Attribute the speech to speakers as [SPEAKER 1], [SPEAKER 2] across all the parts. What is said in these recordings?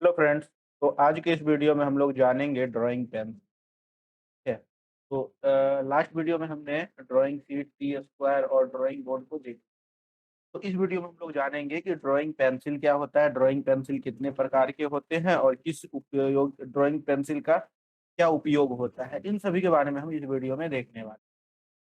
[SPEAKER 1] Hello friends. तो आज के इस वीडियो में हम लोग जानेंगे ड्राइंग पेन है। तो लास्ट वीडियो में हमने ड्राइंग शीट, टी स्क्वायर और ड्राइंग बोर्ड को देखा। तो इस वीडियो में हम लोग जानेंगे कि ड्राइंग पेंसिल क्या होता है, ड्राइंग पेंसिल कितने प्रकार के होते हैं और किस उपयोग ड्राइंग पेंसिल का क्या उपयोग होता है, इन सभी के बारे में हम इस वीडियो में देखने वाले हैं।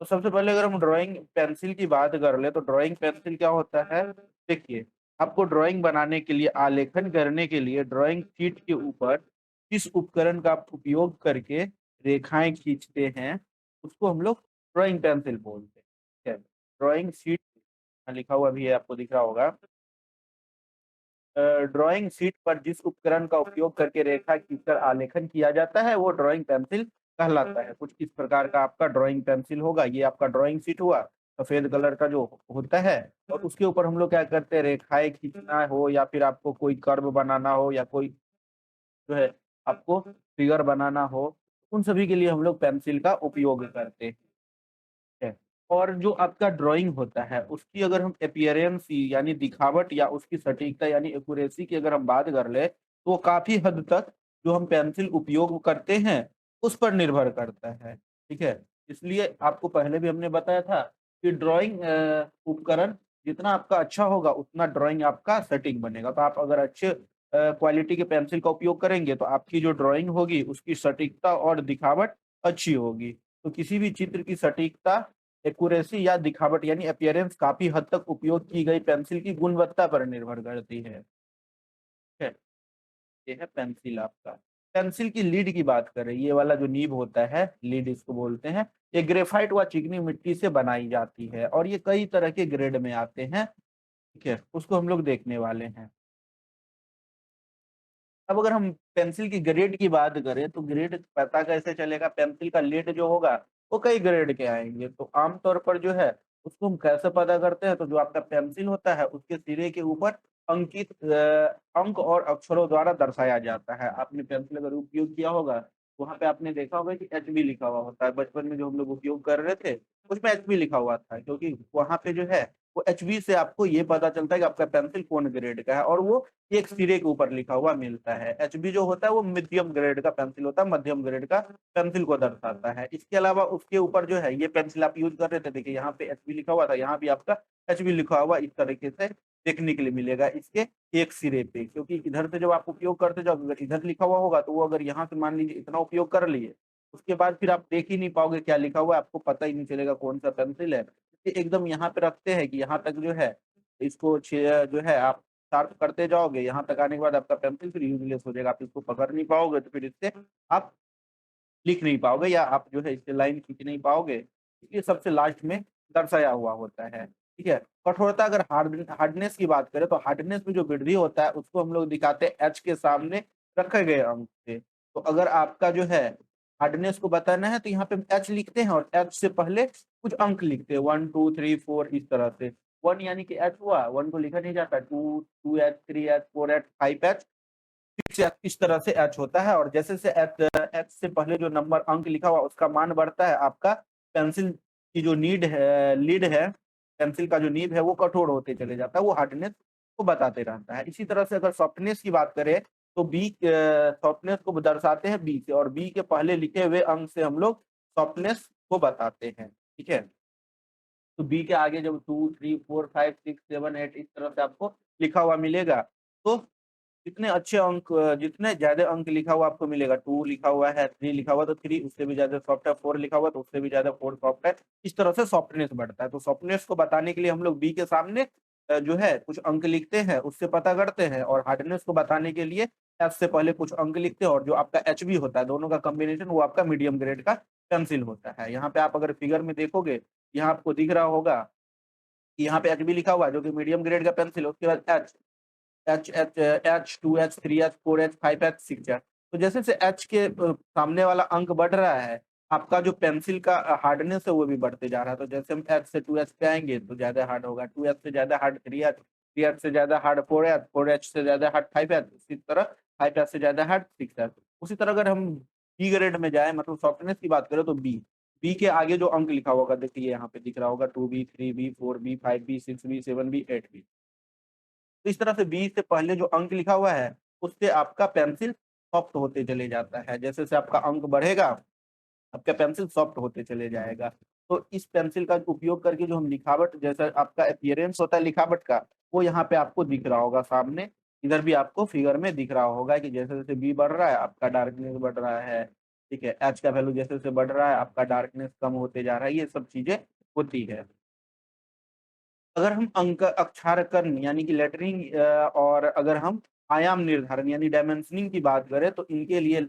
[SPEAKER 1] तो सबसे पहले अगर हम ड्राइंग पेंसिल की बात कर ले तो ड्राइंग पेंसिल क्या होता है। देखिए, आपको ड्राइंग बनाने के लिए, आलेखन करने के लिए ड्राइंग शीट के ऊपर किस उपकरण का आप उपयोग करके रेखाएं खींचते हैं, उसको हम लोग ड्राइंग पेंसिल बोलते हैं। ठीक है, ड्राइंग शीट लिखा हुआ भी है, आपको दिख रहा होगा। ड्राइंग शीट पर जिस उपकरण का उपयोग करके रेखा खींचकर आलेखन किया जाता है वो ड्राइंग पेंसिल कहलाता है। कुछ इस प्रकार का आपका ड्राइंग पेंसिल होगा। ये आपका ड्राइंग शीट हुआ, सफेद कलर का जो होता है, और उसके ऊपर हम लोग क्या करते हैं, रेखाएं खींचना हो या फिर आपको कोई कर्व बनाना हो या कोई जो है आपको फिगर बनाना हो, उन सभी के लिए हम लोग पेंसिल का उपयोग करते हैं। और जो आपका ड्राइंग होता है उसकी अगर हम अपीयरेंस यानी दिखावट या उसकी सटीकता यानी एक्यूरेसी की अगर हम बात कर ले तो काफी हद तक जो हम पेंसिल उपयोग करते हैं उस पर निर्भर करता है। ठीक है, इसलिए आपको पहले भी हमने बताया था कि ड्राइंग उपकरण जितना आपका अच्छा होगा उतना ड्राइंग आपका सटीक बनेगा। तो आप अगर अच्छे क्वालिटी के पेंसिल का उपयोग करेंगे तो आपकी जो ड्राइंग होगी उसकी सटीकता और दिखावट अच्छी होगी। तो किसी भी चित्र की सटीकता, एक्यूरेसी या दिखावट यानी अपीयरेंस काफी हद तक उपयोग की गई पेंसिल की गुणवत्ता पर निर्भर करती है। ठीक है, ये है पेंसिल आपका। पेंसिल की लीड की बात करें, ये वाला जो नीब होता है, लीड इसको बोलते हैं। ये ग्रेफाइट व चिकनी मिट्टी से बनाई जाती है और ये कई तरह के ग्रेड में आते हैं। ठीक है, उसको हम लोग देखने वाले हैं। अब अगर हम पेंसिल की ग्रेड की बात करें तो ग्रेड पता कैसे चलेगा। पेंसिल का लीड जो होगा वो कई ग्रेड के आएंगे। तो आमतौर पर जो है उसको हम कैसे पता करते हैं, तो जो आपका पेंसिल होता है उसके सिरे के ऊपर अंकित अंक और अक्षरों द्वारा दर्शाया जाता है। आपने पेंसिल अगर उपयोग किया होगा, वहां पे आपने देखा होगा कि एचबी लिखा हुआ होता है। बचपन में जो हम लोग उपयोग कर रहे थे उसमें एचबी लिखा हुआ था, क्योंकि वहां पे जो है वो एचबी से आपको ये पता चलता है कि आपका पेंसिल कौन ग्रेड का है, और वो एक सिरे के ऊपर लिखा हुआ मिलता है। एचबी जो होता है वो मीडियम ग्रेड का पेंसिल होता है, मध्यम ग्रेड का पेंसिल को दर्शाता है। इसके अलावा उसके ऊपर जो है, ये पेंसिल आप यूज कर रहे थे, देखिए यहाँ पे एचबी लिखा हुआ था, यहाँ भी आपका एचबी लिखा हुआ इस तरीके से देखने के लिए मिलेगा इसके एक सिरे पे। क्योंकि इधर से जब आप उपयोग करते जाओ, अगर इधर लिखा हुआ होगा तो वो अगर यहाँ से मान लीजिए इतना उपयोग कर लिए, उसके बाद फिर आप देख ही नहीं पाओगे क्या लिखा हुआ है, आपको पता ही नहीं चलेगा कौन सा पेंसिल है। एकदम यहाँ पे रखते हैं कि यहाँ तक जो है इसको जो है आप शार्प करते जाओगे, यहाँ तक आने के बाद आपका पेंसिल फिर यूजलेस हो जाएगा। आप इसको पकड़ नहीं पाओगे तो फिर इससे आप लिख नहीं पाओगे या आप जो है इससे लाइन खींच नहीं पाओगे। इसलिए सबसे लास्ट में दर्शाया हुआ होता है। ठीक है, कठोरता अगर हार्डनेस की बात करें तो हार्डनेस में जो वृद्धि होता है उसको हम लोग दिखाते हैं एच के सामने रखे गए अंक से। तो अगर आपका जो है हार्डनेस को बताना है तो यहाँ पे हम एच लिखते हैं और एच से पहले कुछ अंक लिखते हैं, 1 2 3 4 इस तरह से। 1 यानी कि एच हुआ, 1 को लिखा नहीं जाता, 2 2 एच, 3 एच, 4 एच, 5 एच, से इस तरह से एच होता है। और जैसे से एच से पहले जो नंबर अंक लिखा हुआ उसका मान बढ़ता है, आपका पेंसिल की जो लीड है, पेंसिल का जो नीब है वो कठोर होते चले जाता है, वो हार्डनेस को बताते रहता है। इसी तरह से अगर सॉफ्टनेस की बात करें तो बी सॉफ्टनेस को दर्शाते हैं बी से, और बी के पहले लिखे हुए अंक से हम लोग सॉफ्टनेस को बताते हैं। ठीक है, तो बी के आगे जब 2 3 4 5 6 7 8 इस तरह से आपको लिखा हुआ मिलेगा, तो जितने अच्छे अंक, जितने ज्यादा अंक लिखा हुआ आपको मिलेगा, 2 लिखा हुआ है, 3 लिखा हुआ तो 3 उससे भी ज्यादा सॉफ्ट है, 4 लिखा हुआ तो उससे भी ज्यादा 4 सॉफ्ट है। इस तरह से सॉफ्टनेस बढ़ता है। तो सॉफ्टनेस को बताने के लिए हम लोग बी के सामने जो है कुछ अंक लिखते हैं, उससे पता करते हैं, और हार्डनेस को बताने के लिए एफ से पहले कुछ अंक लिखते हैं, और जो आपका एच बी होता है दोनों का कॉम्बिनेशन वो आपका मीडियम ग्रेड का पेंसिल होता है। यहाँ पे आप अगर फिगर में देखोगे, यहाँ आपको दिख रहा होगा कि यहाँ पे एच बी लिखा हुआ है जो कि मीडियम ग्रेड का पेंसिल है। उसके बाद H, H 2 H 3 H 4 H 5 H 6 H। तो जैसे से एच के सामने वाला अंक बढ़ रहा है, आपका जो पेंसिल का हार्डनेस है वो भी बढ़ते जा रहा है। तो जैसे हम एच से 2H पे आएंगे तो ज्यादा हार्ड होगा, 2H से ज्यादा हार्ड 3H, 3H से ज्यादा हार्ड 4H, 4H से ज्यादा हार्ड 5H, इसी तरह 5H से ज्यादा हार्ड 6H। उसी तरह अगर हम बी ग्रेड में जाए, मतलब सॉफ्टनेस की बात करें, तो बी, बी के आगे जो अंक लिखा होगा देखिए यहाँ पे दिख रहा होगा, 2B 3B 4B 5B 6B 7B 8B। तो इस तरह से बी से पहले जो अंक लिखा हुआ है उससे आपका पेंसिल सॉफ्ट होते चले जाता है। जैसे-जैसे आपका अंक बढ़ेगा, आपका पेंसिल सॉफ्ट होते चले जाएगा। तो इस पेंसिल का उपयोग करके जो हम लिखावट जैसा आपका अपीयरेंस होता है लिखावट का, वो यहाँ पे आपको दिख रहा होगा सामने। इधर भी आपको फिगर में दिख रहा होगा कि जैसे-जैसे बी बढ़ रहा है, आपका डार्कनेस बढ़ रहा है, ठीक है? एच का वैल्यू जैसे-जैसे बढ़ रहा है, आपका डार्कनेस कम होते जा रहा है, ये सब चीज़ें होती है। अगर हम अंक अक्षरांकन यानी कि लेटरिंग और अगर हम आयाम निर्धारण यानी डायमेंशनिंग की बात करें तो इनके लिए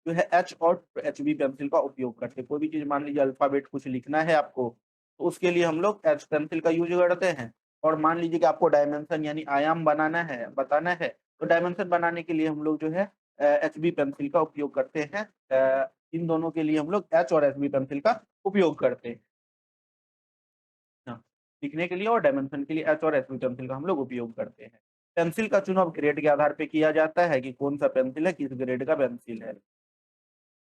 [SPEAKER 1] जो है एच और एचबी पेंसिल का उपयोग करते हैं। कोई भी चीज़ मान लीजिए अल्फ़ाबेट कुछ लिखना है आपको, तो उसके लिए हम लोग एच पेंसिल का यूज़ करते हैं और मान लीजिए कि आपको डायमेंशन यानी आयाम बनाना है बताना है, तो डायमेंशन बनाने के लिए हम लोग जो है एचबी पेंसिल का उपयोग करते हैं। इन दोनों के लिए हम लोग एच और एचबी पेंसिल का उपयोग करते हैं। हाँ, लिखने के लिए और डायमेंशन के लिए एच और एसवी पेंसिल का हम लोग उपयोग करते हैं। पेंसिल का चुनाव ग्रेड के आधार पे किया जाता है कि कौन-सा पेंसिल है, किस ग्रेड का पेंसिल है।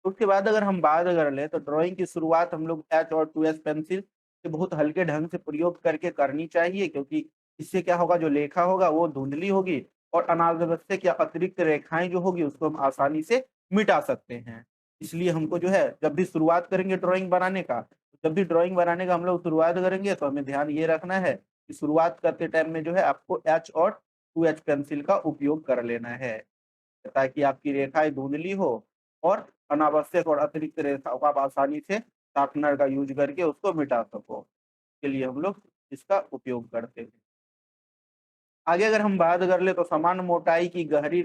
[SPEAKER 1] उसके बाद अगर हम बात कर लें तो ड्राइंग की शुरुआत हम लोग एच और 2एच पेंसिल से बहुत हल्के ढंग से प्रयोग करके करनी चाहिए क्योंकि इससे क्या होगा जो लेखा होगा वो धुंधली होगी और अनावश्यक या अतिरिक्त रेखाएँ जो होगी उसको हम आसानी से मिटा सकते हैं। इसलिए हमको जो है जब भी शुरुआत करेंगे ड्राइंग बनाने का, जब भी ड्राइंग बनाने का हम लोग शुरुआत करेंगे तो हमें ध्यान ये रखना है कि शुरुआत करते टाइम में जो है आपको एच और 2एच पेंसिल का उपयोग कर लेना है। ताकि आपकी रेखाएँ धुंधली हो और अनावश्यक और अतिरिक्त रेखाओं को आप आसानी से शार्पनर का यूज़ करके उसको मिटा सको। के लिए हम लोग इसका उपयोग करते हैं। आगे अगर हम बात कर ले तो समान मोटाई की गहरी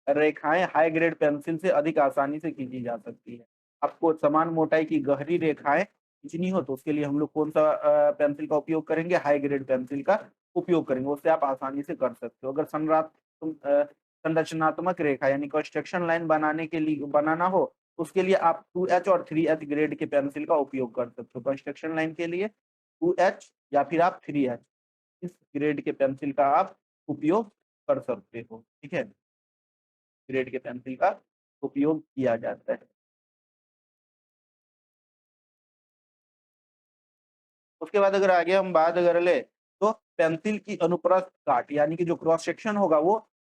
[SPEAKER 1] रेखाएँ हाई ग्रेड पेंसिल से अधिक आसानी से खींची जा सकती है। आपको समान मोटाई की गहरी रेखाएँ खींचनी हो तो उसके लिए हम लोग कौन-सा पेंसिल का उपयोग करेंगे? हाई ग्रेड पेंसिल का उपयोग करेंगे। उससे आप आसानी से कर सकते हो। अगर संरचनात्मक रेखा यानी कंस्ट्रक्शन लाइन बनाने के लिए बनाना हो, उसके लिए आप 2H और 3H ग्रेड के पेंसिल का उपयोग कर सकते हो। कंस्ट्रक्शन लाइन के लिए 2H या फिर आप 3H इस ग्रेड के पेंसिल का आप उपयोग कर सकते हो, ठीक है? ग्रेड के पेंसिल का उपयोग किया जाता है। उसके बाद अगर आगे हम बात कर ले, तो पेंसिल की अनुप्रस्थ काट यानी कि जो क्रॉस सेक्शन होगा वो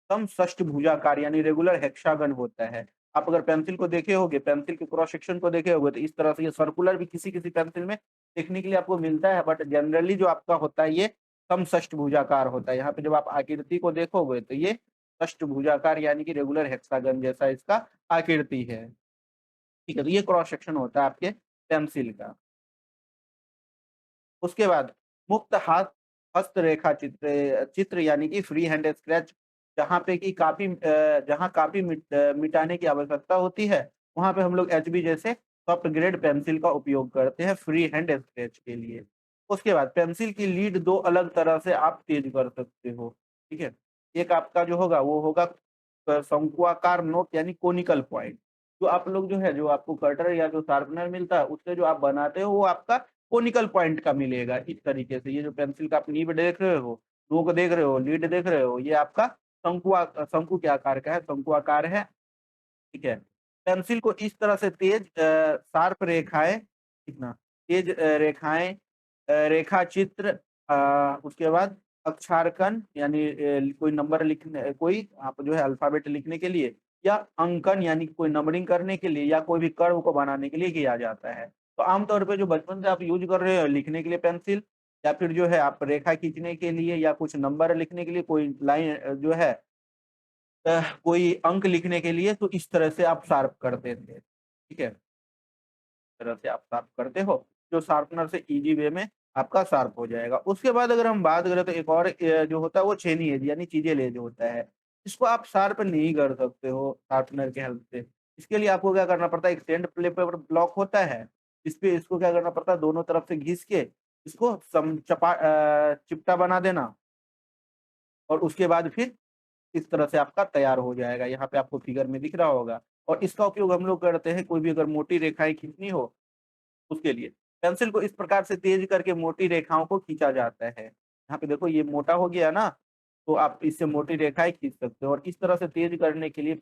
[SPEAKER 1] समषष्ठभुजाकार यानी रेगुलर हेक्सागन होता है। आप अगर पेंसिल को देखे होंगे, पेंसिल के क्रॉस सेक्शन को देखे होंगे तो इस तरह से ये सर्कुलर भी किसी-किसी पेंसिल में देखने के लिए आपको मिलता है बट जनरली जो आपका होता है ये समषष्ठभुजाकार होता है। यहाँ पे जब आप आकृति को देखोगे तो ये अष्टभुजाकार यानी कि रेगुलर हेक्सागन जैसा इसका आकृति है। ठीक है, तो ये क्रॉस सेक्शन होता है आपके पेंसिल का। उसके बाद मुक्त हाथ हस्तरेखा चित्र यानी कि फ्री हैंड स्केच जहाँ पे कि जहाँ कॉपी मिटाने की आवश्यकता होती है, वहाँ पे हम लोग एचबी जैसे सॉफ्ट ग्रेड पेंसिल का उपयोग करते हैं फ्री हैंड स्केच के लिए। उसके बाद पेंसिल की लीड 2 अलग तरह से आप तेज कर सकते हो, ठीक है? एक आपका जो होगा वो होगा शंक्वाकार नोक यानी कोनिकल पॉइंट। जो आप लोग जो है, जो आपको कटर या जो शार्पनर मिलता है, उससे जो आप बनाते हो वो आपका कोनिकल पॉइंट का मिलेगा इस तरीके से। ये जो पेंसिल का आप नीब देख रहे हो, नोक देख रहे हो, लीड देख रहे हो, ये आपका शंकु के आकार का है, शंकु आकार है, ठीक है। पेंसिल को इस तरह से तेज शार्प रेखाएँ कितना तेज रेखाएँ रेखा चित्र उसके बाद अक्षरांकन यानी कोई नंबर लिखने कोई आप जो है अल्फ़ाबेट लिखने के लिए या अंकन यानी कोई नंबरिंग करने के लिए या कोई भी कर्व को बनाने के लिए किया जाता है। तो आम तौर पे जो बचपन से आप यूज़ कर रहे हो लिखने के लिए पेंसिल या फिर जो है आप रेखा खींचने के लिए या कुछ नंबर लिखने के लिए कोई लाइन जो है कोई अंक लिखने के लिए तो इस तरह से आप शार्प करते थे, ठीक है? तरह से आप शार्प करते हो, जो शार्पनर से ईज़ी वे में आपका शार्प हो जाएगा। उसके बाद अगर हम बात करें तो एक और जो होता है वो छेनी एज यानी चीज़ेल एज होता है। इसको आप शार्प नहीं कर सकते हो शार्पनर की हेल्प से। इसके लिए आपको क्या करना पड़ता है एक सैंड पेपर ब्लॉक होता है, इस पे इसको क्या करना पड़ता है दोनों तरफ से घिस के इसको चिपटा बना देना और उसके बाद फिर इस तरह से आपका तैयार हो जाएगा। यहाँ पे आपको फिगर में दिख रहा होगा और इसका उपयोग हम लोग करते हैं कोई भी अगर मोटी रेखाएँ खींचनी हो उसके लिए। पेंसिल को इस प्रकार से तेज़ करके मोटी रेखाओं को खींचा जाता है। यहाँ पे देखो ये मोटा हो गया ना, तो आप इससे मोटी रेखाएँ खींच सकते हो और इस तरह से तेज़ करने के लिए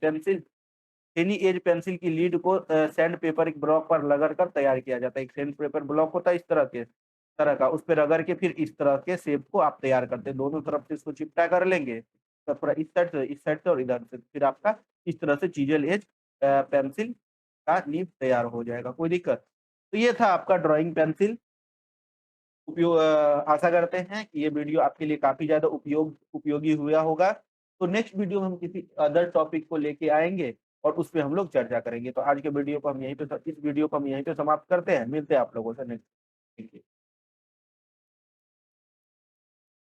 [SPEAKER 1] एनी एज पेंसिल की लीड को सैंड पेपर एक ब्लॉक पर रगड़ कर तैयार किया जाता है। एक सैंड पेपर ब्लॉक होता है इस तरह का, उस पे रगड़ के फिर इस तरह के शेप को आप तैयार करते हैं। दोनों तरफ से इसको चिपटा कर लेंगे तो पूरा इस साइड से और इधर से, फिर आपका इस तरह से चीज़ल एज पेंसिल का नीव तैयार हो जाएगा, कोई दिक्कत? तो ये था आपका ड्राइंग पेंसिल। आशा करते हैं कि ये वीडियो आपके लिए काफ़ी ज़्यादा उपयोगी हुआ होगा। तो नेक्स्ट वीडियो में हम किसी अदर टॉपिक को लेके आएँगे और उसपे हम लोग चर्चा करेंगे। तो आज के वीडियो को हम यहीं पे इस वीडियो को हम यहीं पे समाप्त करते हैं। मिलते हैं आप लोगों से नेक्स्ट। Thank you.